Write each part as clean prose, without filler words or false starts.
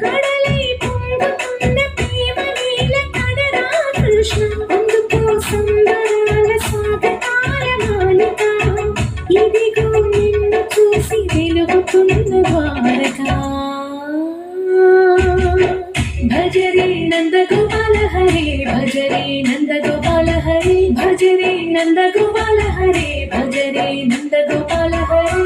కడలై పొంగుతున్న ప్రేమ నీల కడరా కృష్ణ అందుకో సంబరాల స్వాగతాల మాలిక ఇదిగో నిన్ను చూసి వెలుగుతున్న ద్వారక భజరే నంద గోపాల హరే భజరే నంద గోపాల హరే భజరే నంద గోపాల హరే భజరే నంద గోపాల హరే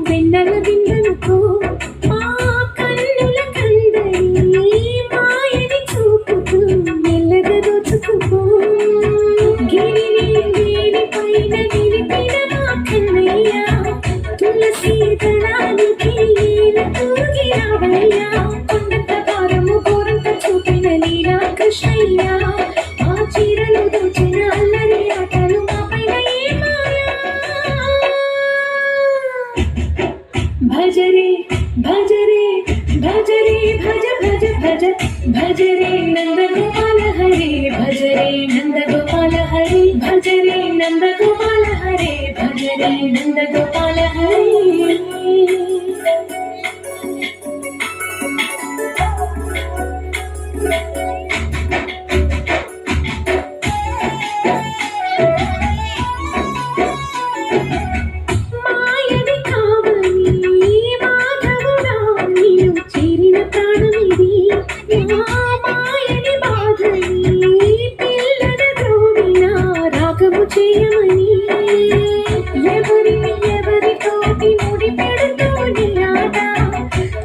వెన్నెల విందనుకో మా కన్నుల కందని మాయని చూపుతూ మెల్లగా దోచుకుపో గిరిని నీలి పైన నిలిపిన మా కన్నయ్య తులసి దళానికి ఈల తూగిరావయ్యా కొండంత భారము గోరంత చూపిన లీలా కృష్ణయ్య ఆ చీరలు దోచిన అల్లరి ఆటలు మా పైన ఏ మాయా భజరే భజరే భజరే భజ భజ భజ భజరే నంద గోపాల హరే భజరే నంద గోపాల హరే భజరే నంద గోపాల హరే భజరే నంద గోపాల హరే ఎవరితోటి ముడి పెడుతోని ఆట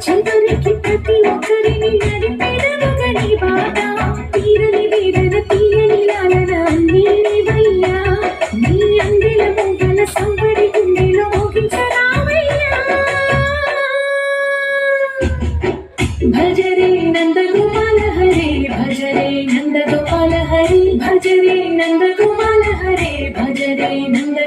చివరికి ప్రతి ఒక్కరిని నడిపెదవగని బాట తీరని వీరన తీయని లాలన నీవయ్యా నీ అందెల మొగల సంబడి గుండెలో మోగించరావయ్యా భజరే నంద గోపాల హరే భజరే నంద గోపాల హరే భజరే నంద గోపాల హరే భజరే నంద